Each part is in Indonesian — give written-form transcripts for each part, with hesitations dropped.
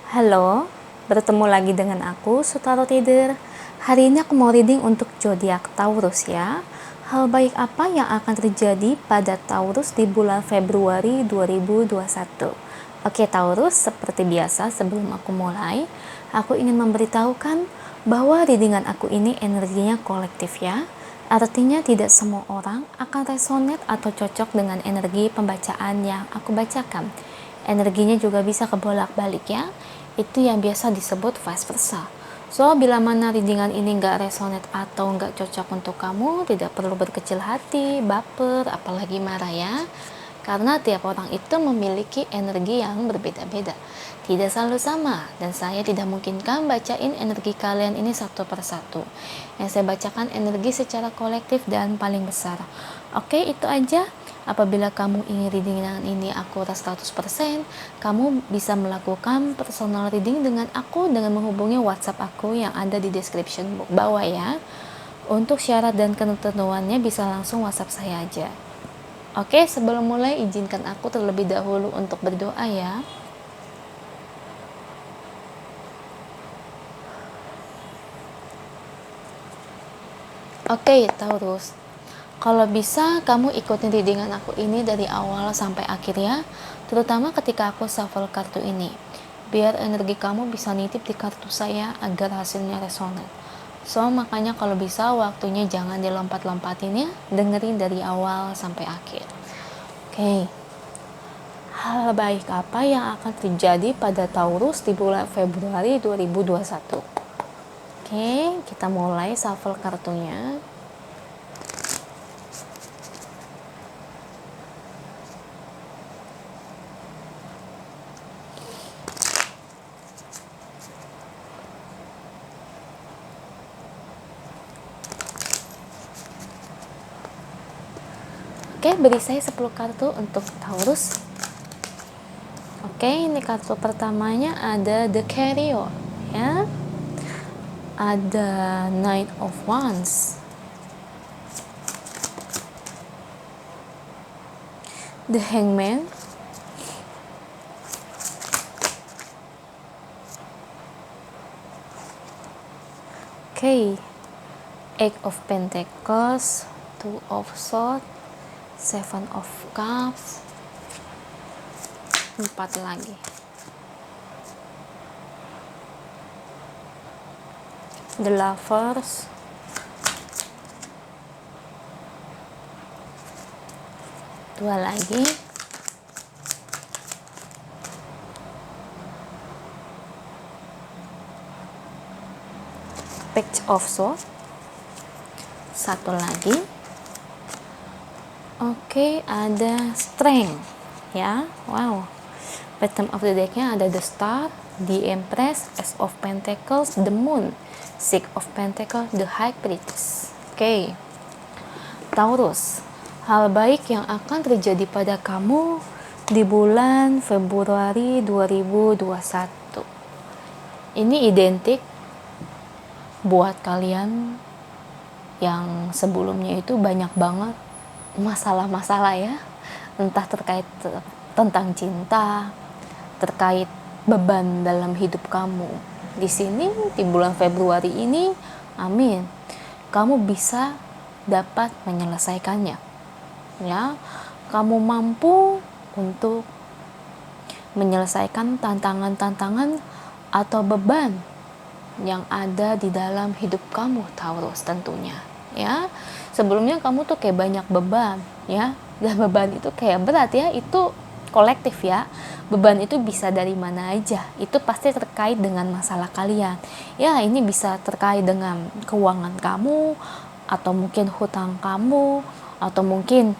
Halo, bertemu lagi dengan aku, Sutaro Tider. Hari ini aku mau reading untuk zodiak Taurus ya. Hal baik apa yang akan terjadi pada Taurus di bulan Februari 2021? Oke Taurus, seperti biasa sebelum aku mulai, aku ingin memberitahukan bahwa readingan aku ini energinya kolektif ya. Artinya tidak semua orang akan resonate atau cocok dengan energi pembacaan yang aku bacakan. Energinya juga bisa kebolak-balik ya. Itu yang biasa disebut vice versa. So, bila mana readingan ini nggak resonate atau nggak cocok untuk kamu, tidak perlu berkecil hati, baper, apalagi marah ya. Karena tiap orang itu memiliki energi yang berbeda-beda. Tidak selalu sama, dan saya tidak mungkinkan bacain energi kalian ini satu persatu. Yang saya bacakan energi secara kolektif dan paling besar. Oke, itu aja. Apabila kamu ingin readingan ini akurat 100%, kamu bisa melakukan personal reading dengan aku dengan menghubungi WhatsApp aku yang ada di description bawah ya. Untuk syarat dan ketentuannya bisa langsung WhatsApp saya aja. Oke, sebelum mulai izinkan aku terlebih dahulu untuk berdoa ya. Oke, Taurus. Kalau bisa, kamu ikutin readingan aku ini dari awal sampai akhir ya, terutama ketika aku shuffle kartu ini. Biar energi kamu bisa nitip di kartu saya agar hasilnya resonate. So, makanya kalau bisa waktunya jangan dilompat-lompatin ya, dengerin dari awal sampai akhir. Oke. Hal baik apa yang akan terjadi pada Taurus di bulan Februari 2021? Oke, kita mulai shuffle kartunya. Oke, beri saya 10 kartu untuk Taurus. Oke, ini kartu pertamanya ada The Carrier ya. Ada Knight of Wands. The Hangman. Oke. Eight of Pentacles, Two of Swords, Seven of Cups, 4 lagi. The Lovers, dua lagi. Page of Swords, satu lagi. Oke, ada Strength ya. Wow. Bottom of the decknya ada The Star, The Empress, Ace of Pentacles, The Moon, Six of Pentacles, The High Priestess. Oke. Taurus, hal baik yang akan terjadi pada kamu di bulan Februari 2021. Ini identik buat kalian yang sebelumnya itu banyak banget masalah-masalah ya, entah terkait tentang cinta, terkait beban dalam hidup kamu. Di sini di bulan Februari ini, amin, kamu bisa dapat menyelesaikannya. Ya, kamu mampu untuk menyelesaikan tantangan-tantangan atau beban yang ada di dalam hidup kamu, Taurus tentunya. Ya, sebelumnya kamu tuh kayak banyak beban ya, dan beban itu kayak berat ya, itu kolektif ya. Beban itu bisa dari mana aja, itu pasti terkait dengan masalah kalian ya. Ini bisa terkait dengan keuangan kamu, atau mungkin hutang kamu, atau mungkin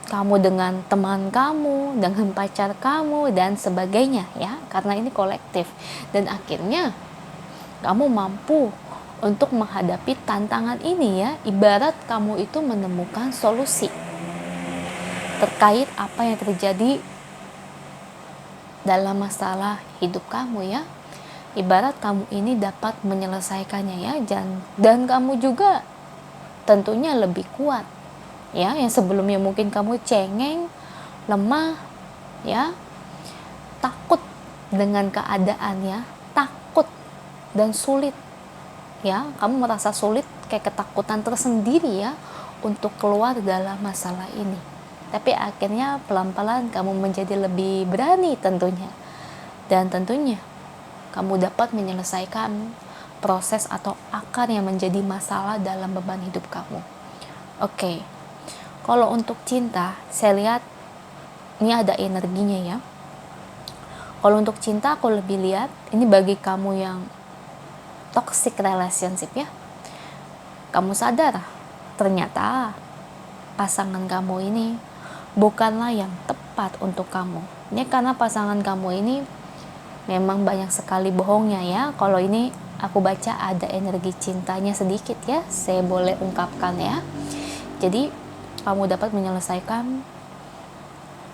kamu dengan teman kamu, dengan pacar kamu dan sebagainya ya, karena ini kolektif. Dan akhirnya kamu mampu untuk menghadapi tantangan ini ya, ibarat kamu itu menemukan solusi terkait apa yang terjadi dalam masalah hidup kamu ya. Ibarat kamu ini dapat menyelesaikannya ya, dan kamu juga tentunya lebih kuat ya. Yang sebelumnya mungkin kamu cengeng, lemah ya, takut dengan keadaan ya, dan sulit ya, kamu merasa sulit, kayak ketakutan tersendiri ya untuk keluar dalam masalah ini. Tapi akhirnya pelan-pelan kamu menjadi lebih berani tentunya, dan tentunya kamu dapat menyelesaikan proses atau akar yang menjadi masalah dalam beban hidup kamu. Oke, kalau untuk cinta, saya lihat ini ada energinya ya. Kalau untuk cinta aku lebih lihat ini bagi kamu yang toxic relationship ya. Kamu sadar ternyata pasangan kamu ini bukanlah yang tepat untuk kamu. Ini karena pasangan kamu ini memang banyak sekali bohongnya ya. Kalau ini aku baca ada energi cintanya sedikit ya, saya boleh ungkapkan ya. Jadi kamu dapat menyelesaikan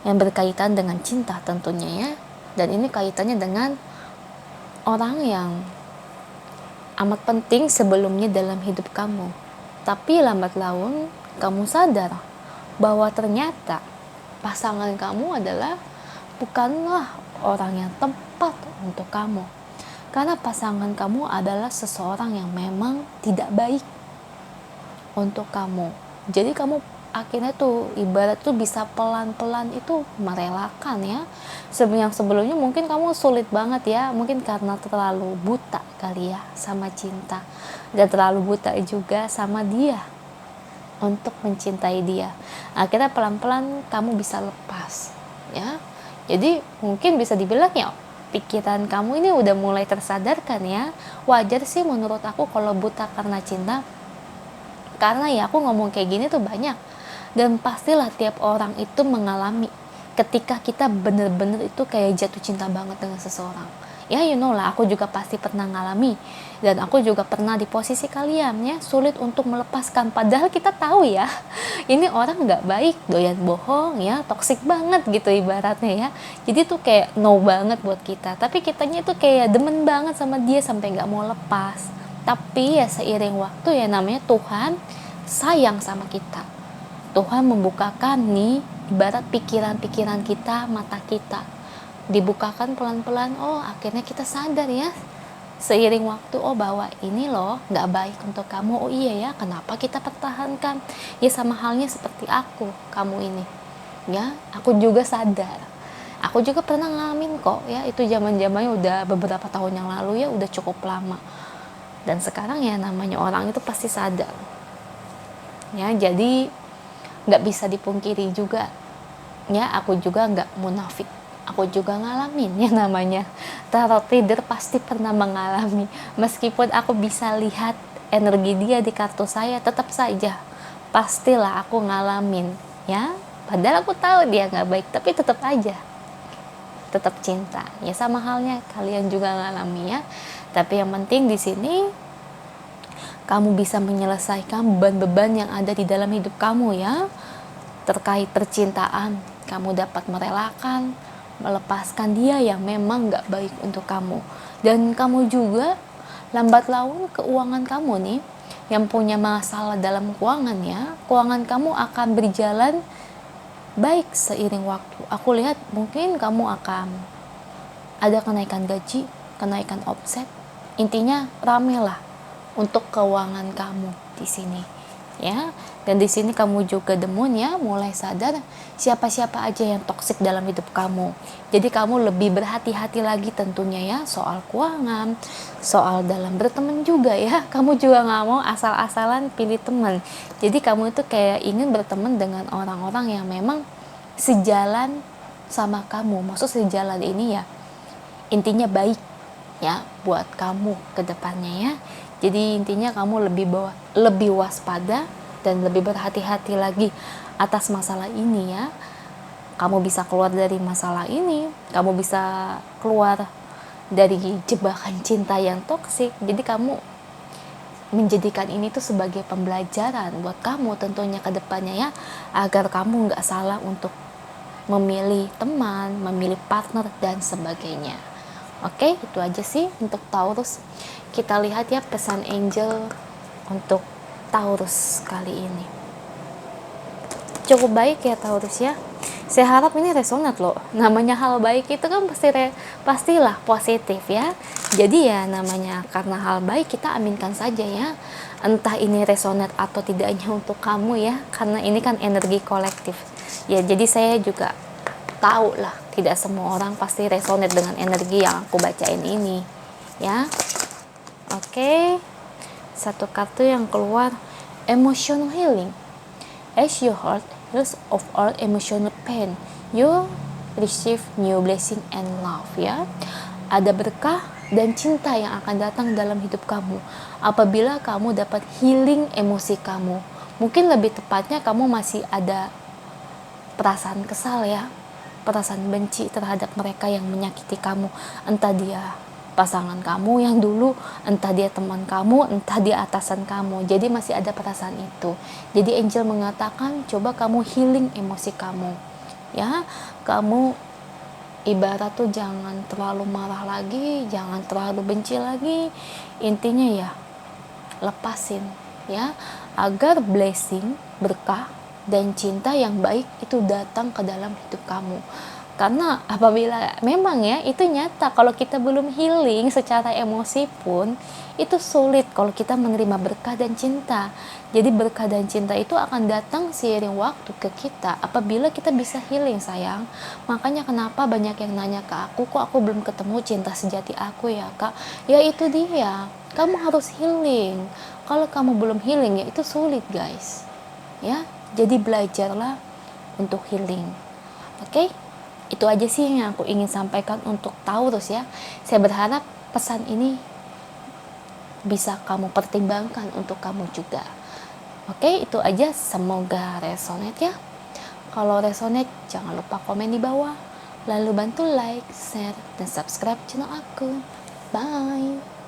yang berkaitan dengan cinta tentunya ya. Dan ini kaitannya dengan orang yang amat penting sebelumnya dalam hidup kamu. Tapi lambat laun kamu sadar bahwa ternyata pasangan kamu adalah bukanlah orang yang tepat untuk kamu. Karena pasangan kamu adalah seseorang yang memang tidak baik untuk kamu. Jadi kamu akhirnya tuh ibarat tuh bisa pelan-pelan itu merelakan ya. Yang sebelumnya mungkin kamu sulit banget ya, mungkin karena terlalu buta kali ya sama cinta, dan terlalu buta juga sama dia untuk mencintai dia. Akhirnya pelan-pelan kamu bisa lepas ya. Jadi mungkin bisa dibilang ya pikiran kamu ini udah mulai tersadarkan ya. Wajar sih menurut aku kalau buta karena cinta, karena ya aku ngomong kayak gini tuh banyak, dan pastilah tiap orang itu mengalami ketika kita bener-bener itu kayak jatuh cinta banget dengan seseorang ya. You know lah, aku juga pasti pernah ngalami, dan aku juga pernah di posisi kalian ya, sulit untuk melepaskan. Padahal kita tahu ya ini orang nggak baik, doyan bohong ya, toksik banget gitu ibaratnya ya. Jadi tuh kayak no banget buat kita, tapi kitanya tuh kayak demen banget sama dia sampai nggak mau lepas. Tapi ya seiring waktu ya, namanya Tuhan sayang sama kita. Tuhan membukakan nih ibarat pikiran-pikiran kita, mata kita dibukakan pelan-pelan. Oh akhirnya kita sadar ya seiring waktu, oh bahwa ini loh nggak baik untuk kamu. Oh iya ya, kenapa kita pertahankan ya. Sama halnya seperti kamu ini ya, aku juga sadar, aku juga pernah ngalamin kok ya. Itu zaman-zamannya udah beberapa tahun yang lalu ya, udah cukup lama. Dan sekarang ya namanya orang itu pasti sadar ya. Jadi nggak bisa dipungkiri juga ya, aku juga nggak munafik, aku juga ngalamin ya, namanya tarot reader pasti pernah mengalami. Meskipun aku bisa lihat energi dia di kartu saya, tetap saja pastilah aku ngalamin ya. Padahal aku tahu dia nggak baik, tapi tetap aja tetap cinta ya. Sama halnya kalian juga ngalami ya. Tapi yang penting di sini kamu bisa menyelesaikan beban-beban yang ada di dalam hidup kamu ya. Terkait percintaan, kamu dapat merelakan, melepaskan dia yang memang gak baik untuk kamu. Dan kamu juga lambat laun keuangan kamu nih, yang punya masalah dalam keuangan ya, keuangan kamu akan berjalan baik seiring waktu. Aku lihat mungkin kamu akan ada kenaikan gaji, kenaikan omset. Intinya rame lah untuk keuangan kamu di sini ya. Dan di sini kamu juga demun ya, mulai sadar siapa-siapa aja yang toksik dalam hidup kamu. Jadi kamu lebih berhati-hati lagi tentunya ya, soal keuangan, soal dalam berteman juga ya. Kamu juga nggak mau asal-asalan pilih teman. Jadi kamu itu kayak ingin berteman dengan orang-orang yang memang sejalan sama kamu. Maksud sejalan ini ya intinya baik ya buat kamu ke depannya ya. Jadi intinya kamu lebih waspada dan lebih berhati-hati lagi atas masalah ini ya. Kamu bisa keluar dari masalah ini, kamu bisa keluar dari jebakan cinta yang toksik. Jadi kamu menjadikan ini tuh sebagai pembelajaran buat kamu tentunya ke depannya ya, agar kamu nggak salah untuk memilih teman, memilih partner dan sebagainya. Oke, itu aja sih untuk Taurus. Kita lihat ya pesan angel untuk Taurus kali ini. Cukup baik ya Taurus ya. Saya harap ini resonate loh. Namanya hal baik itu kan pastilah positif ya. Jadi ya namanya karena hal baik kita aminkan saja ya. Entah ini resonate atau tidaknya untuk kamu ya, karena ini kan energi kolektif. Ya jadi saya juga tahu lah, tidak semua orang pasti resonate dengan energi yang aku bacain ini ya. Oke, satu kartu yang keluar, emotional healing. As your heart heals of all emotional pain, you receive new blessing and love ya. Ada berkah dan cinta yang akan datang dalam hidup kamu apabila kamu dapat healing emosi kamu. Mungkin lebih tepatnya kamu masih ada perasaan kesal ya, perasaan benci terhadap mereka yang menyakiti kamu, entah dia pasangan kamu yang dulu, entah dia teman kamu, entah dia atasan kamu. Jadi masih ada perasaan itu. Jadi angel mengatakan coba kamu healing emosi kamu ya. Kamu ibarat tuh jangan terlalu marah lagi, jangan terlalu benci lagi. Intinya ya lepasin ya, agar blessing, berkah dan cinta yang baik itu datang ke dalam hidup kamu. Karena apabila memang ya itu nyata, kalau kita belum healing secara emosi pun itu sulit kalau kita menerima berkah dan cinta. Jadi berkah dan cinta itu akan datang seiring waktu ke kita apabila kita bisa healing sayang. Makanya kenapa banyak yang nanya ke aku, kok aku belum ketemu cinta sejati aku ya kak. Ya itu dia, kamu harus healing. Kalau kamu belum healing ya itu sulit guys ya. Jadi belajarlah untuk healing. Oke? Itu aja sih yang aku ingin sampaikan untuk Taurus ya. Saya berharap pesan ini bisa kamu pertimbangkan untuk kamu juga. Oke, itu aja. Semoga resonate ya. Kalau resonate, jangan lupa komen di bawah. Lalu bantu like, share, dan subscribe channel aku. Bye!